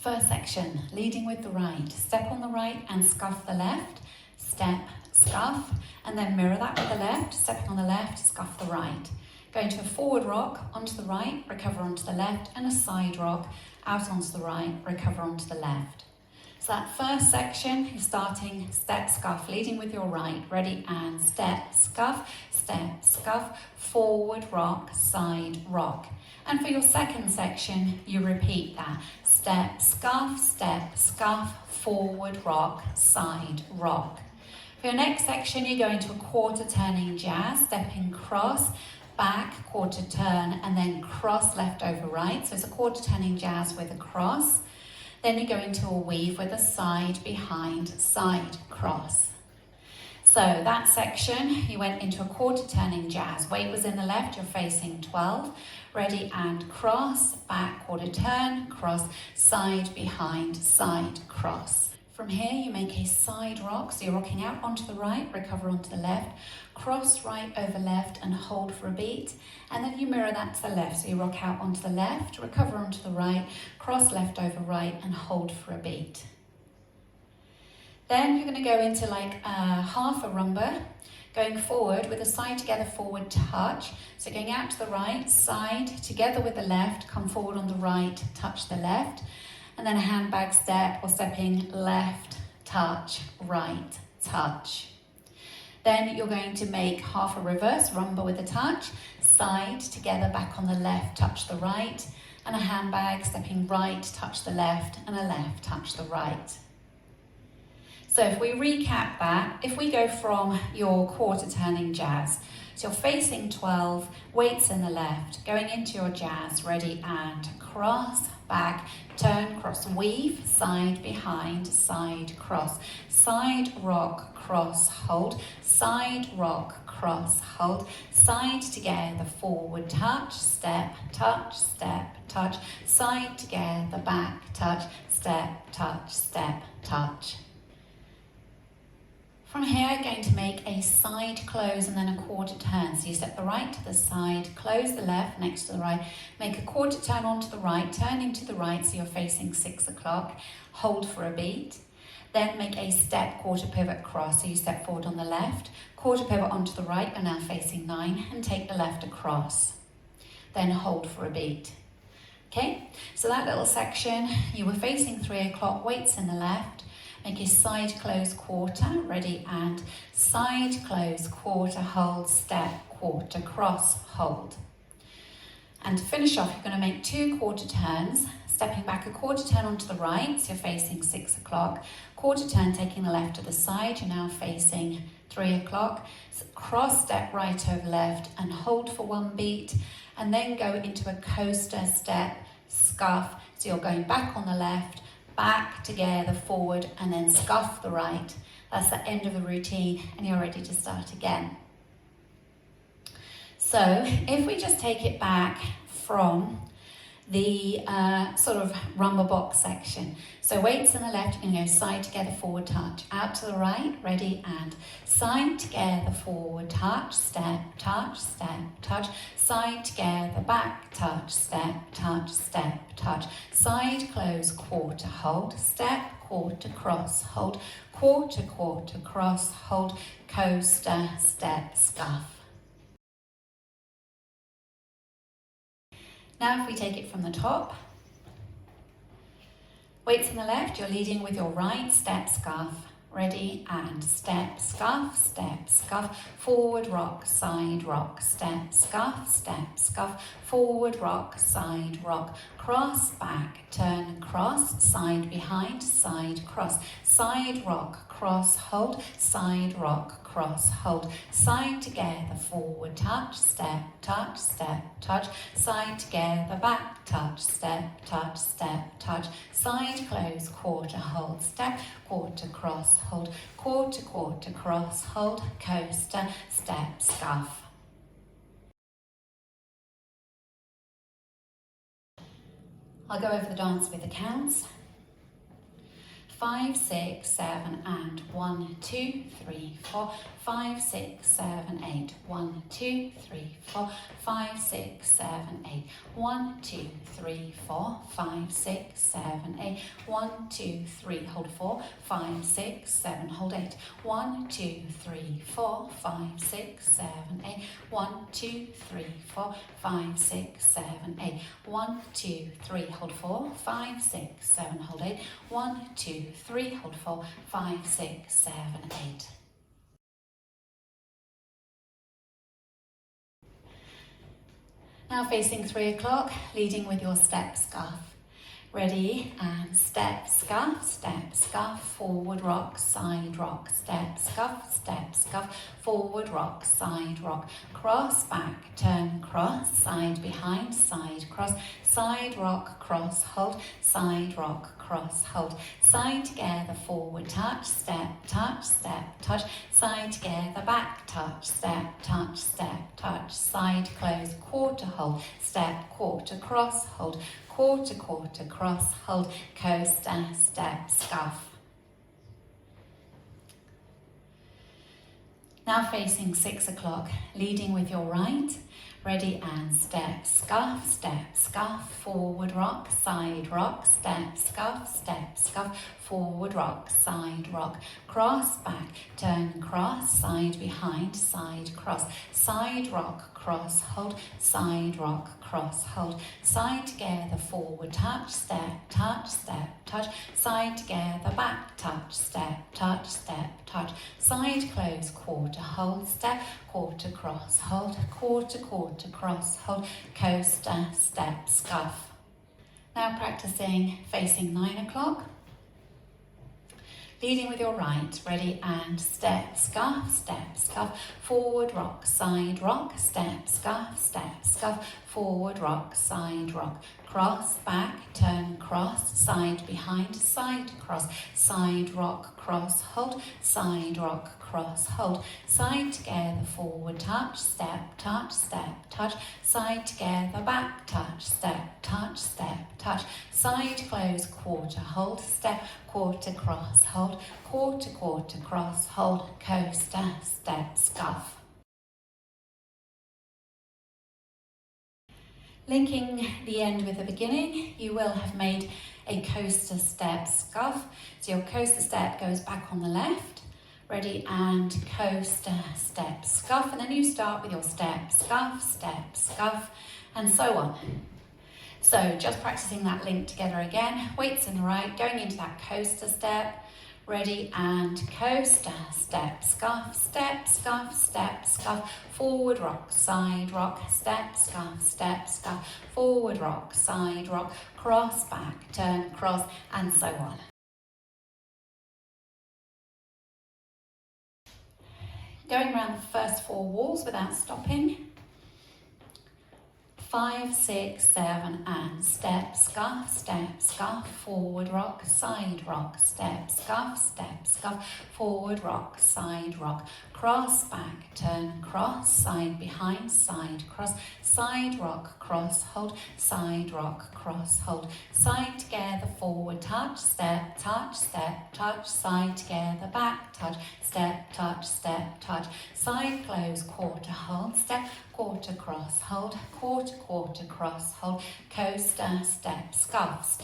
First section, leading with the right. Step on the right and scuff the left. Step, scuff, and then mirror that with the left. Stepping on the left, scuff the right. Going to a forward rock onto the right, recover onto the left, and a side rock out onto the right, recover onto the left. So that first section, you're starting step, scuff, leading with your right. Ready, and step, scuff, forward rock, side rock. And for your second section, you repeat that. Step, scuff, forward rock, side rock. For your next section, you go into a quarter turning jazz, stepping cross, back, quarter turn, and then cross left over right. So it's a quarter turning jazz with a cross. Then you go into a weave with a side, behind, side, cross. So that section, you went into a quarter turning jazz. Weight was in the left, you're facing 12. Ready, and cross, back, quarter turn, cross, side, behind, side, cross. From here, you make a side rock, so you're rocking out onto the right, recover onto the left, cross right over left and hold for a beat, and then you mirror that to the left, so you rock out onto the left, recover onto the right, cross left over right and hold for a beat. Then you're going to go into like half a rumba, going forward with a side together forward touch. So going out to the right, side together with the left, come forward on the right, touch the left, and then a handbag step or stepping left, touch, right, touch. Then you're going to make half a reverse rumba with a touch, side together back on the left, touch the right, and a handbag stepping right, touch the left, and a left, touch the right. So if we recap that, if we go from your quarter turning jazz, so you're facing 12, weights in the left, going into your jazz, ready, and cross, back, turn, cross, weave, side, behind, side, cross, side, rock, cross, hold, side, rock, cross, hold, side together, forward, touch, step, touch, side together, back, touch, step, touch. From here, you're going to make a side close and then a quarter turn. So you step the right to the side, close the left next to the right, make a quarter turn onto the right, turning to the right so you're facing 6 o'clock, hold for a beat. Then make a step quarter pivot cross. So you step forward on the left, quarter pivot onto the right, you're now facing 9, and take the left across. Then hold for a beat. Okay, so that little section, you were facing 3 o'clock, weights in the left, make a side close quarter, ready, and side close quarter, hold, step, quarter, cross, hold. And to finish off, you're going to make 2 quarter turns, stepping back a quarter turn onto the right, so you're facing 6 o'clock, quarter turn taking the left to the side, you're now facing 3 o'clock, so cross, step right over left and hold for 1 beat, and then go into a coaster, step, scuff, so you're going back on the left, back together, forward, and then scuff the right. That's the end of the routine, and you're ready to start again. So if we just take it back from the sort of rumba box section. So weights in the left, you're going to go side together, forward, touch. Out to the right, ready, and side together, forward, touch, step, touch, side together, back, touch, step, touch, side close, quarter, hold, step, quarter, cross, hold, quarter, cross, hold, coaster, step, scuff. Now if we take it from the top, weights in the left, you're leading with your right, step, scuff, ready, and step, scuff, forward, rock, step, scuff, forward, rock, side, rock, cross, back, turn, cross, side, behind, side, cross, side, rock, cross, hold, side, rock, cross, hold, side together, forward, touch, step, touch, side together, back, touch, step, touch, side close, quarter, hold, step, quarter, cross, hold, quarter, cross, hold, coaster, step, scuff. I'll go over the dance with the counts. 5, 6, 7, and 1, 2, 3, 4, 5, 6, 7, 8, 1, 2, 3, 4, 5, 6, 7, 8, 1, 2, 3, 4, 5, 6, 7, 8, 1, 2, 3, hold 4, 5, 6, 7, hold 8, 1, 2, 3, 4, 5, 6, 7, 8, 1, 2, 3, 4, 5, 6, 7, 8, 1, 2, 3, hold 4, 5, 6, 7, hold 8, 1, 2, 3, hold 4, 5, 6, 7, 8. Now facing 3 o'clock, leading with your step scuff. Ready, and step, scuff, forward rock, side rock, step, scuff, forward rock, side rock, cross, back, turn, cross, side, behind, side, cross, side rock, cross, hold, side rock, cross, hold, side together, forward, touch, touch, side together, back, touch, touch, side, close, quarter, hold, step, quarter, cross, hold, quarter, quarter, cross, hold, coaster, step, scuff. Now facing 6 o'clock, leading with your right. Ready, and step, scuff, forward rock, step, scuff, forward rock, side rock, cross, back, turn, cross, side, behind, side, cross, side rock, cross, hold, side rock, cross, hold, side together, forward, touch, touch, side together, back, touch, touch, side, close, quarter, hold, step, quarter, cross, hold, quarter, quarter, cross, hold, coaster, step, scuff. Now practicing facing 9 o'clock. Leading with your right, ready, and step, scuff, forward rock, step, scuff, forward rock, side rock, cross, back, turn, cross, side, behind, side, cross, side rock, cross, hold, side rock, cross, hold, side together, forward, touch, touch, side together, back, touch, touch, side, close, quarter, hold, step, quarter, cross, hold, quarter, quarter, cross, hold, coaster, step, scuff. Linking the end with the beginning, you will have made a coaster, step, scuff. So your coaster step goes back on the left. Ready, and coaster, step, scuff. And then you start with your step, scuff, and so on. So just practicing that link together again. Weights in the right, going into that coaster step. Ready, and coaster, step, scuff, forward rock, side rock, step, scuff, forward rock, side rock, cross, back, turn, cross, and so on. Going around the first 4 walls without stopping. 5, 6, 7, and step, scuff, forward rock, step, scuff, forward rock, side rock, cross, back, turn, cross, side, behind, side, cross, side rock, cross, hold, side rock, cross, hold, side together, forward, touch, touch, side together, back, touch, side, close, quarter, hold, step, quarter, cross, hold, quarter, quarter, cross, hold, coaster, step, scuff,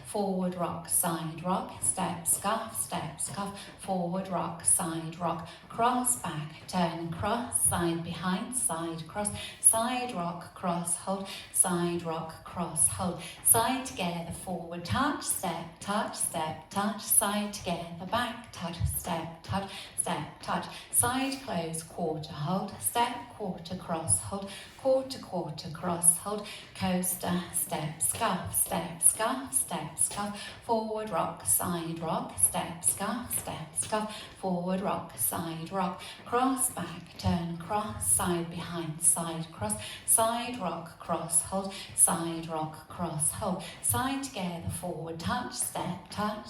forward rock, side rock, step, scuff, forward rock, side rock, cross, back, turn, cross, side, behind, side, cross, side rock, cross, hold, side rock, cross, hold, side together, forward, touch, touch, side together, back, touch, touch, side, close, quarter, hold, step, quarter, cross, hold, quarter, quarter, cross, hold, coaster, step, scuff, forward rock, side rock, step, scuff, forward rock, side rock, cross, back, turn, cross, side, behind, side, cross, side rock, cross, hold, side rock, cross, hold, side together, forward, touch, step, touch,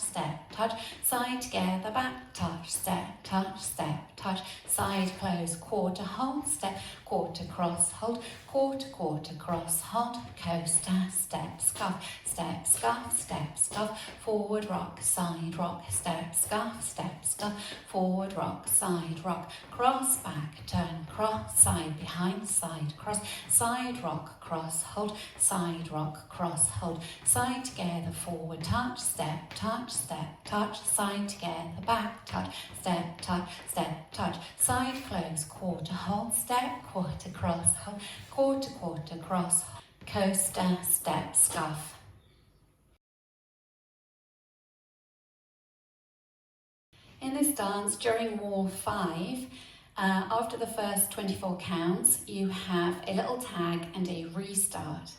side together, back, touch, step, touch, touch, step, touch, side close, quarter, hold, step, quarter, cross, hold, quarter, quarter, cross, hold, coaster, step, scuff, step, scuff, step, scuff, forward rock, side rock, step, scuff, forward rock, side rock, cross, back, turn, cross, side, behind, side, cross, side rock, cross, hold, side rock, cross, hold, side together, forward, touch, step, touch, side together, back, touch, step, touch, side close, quarter, hold, step, quarter, cross, hold, quarter, quarter, cross, coaster, step, scuff. In this dance, during wall 5, after the first 24 counts, you have a little tag and a restart.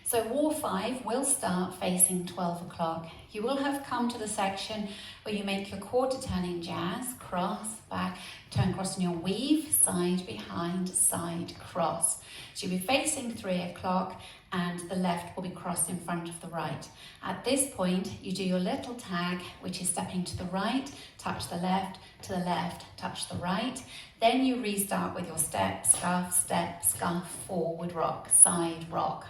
So wall 5 will start facing 12 o'clock. You will have come to the section where you make your quarter turning jazz, cross, back, turn, cross in your weave, side, behind, side, cross. So you'll be facing 3 o'clock and the left will be crossed in front of the right. At this point, you do your little tag, which is stepping to the right, touch the left, to the left, touch the right. Then you restart with your step, scuff, forward rock, side rock.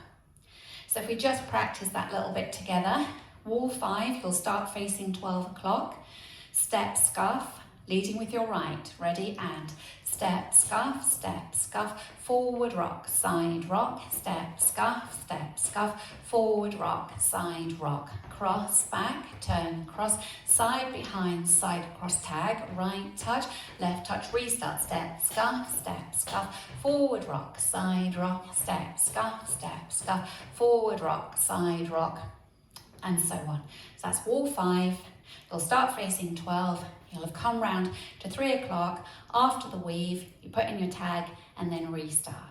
So if we just practice that little bit together, wall 5, you'll start facing 12 o'clock, step, scuff, leading with your right, ready, and step, scuff, forward rock, side rock, step, scuff, forward rock, side rock, cross, back, turn, cross, side, behind, side, cross, tag, right, touch, left, touch, restart, step, scuff, forward rock, side rock, step, scuff, forward rock, side rock, and so on. So that's wall 5. You'll start facing 12. You'll have come round to 3 o'clock. After the weave, you put in your tag and then restart.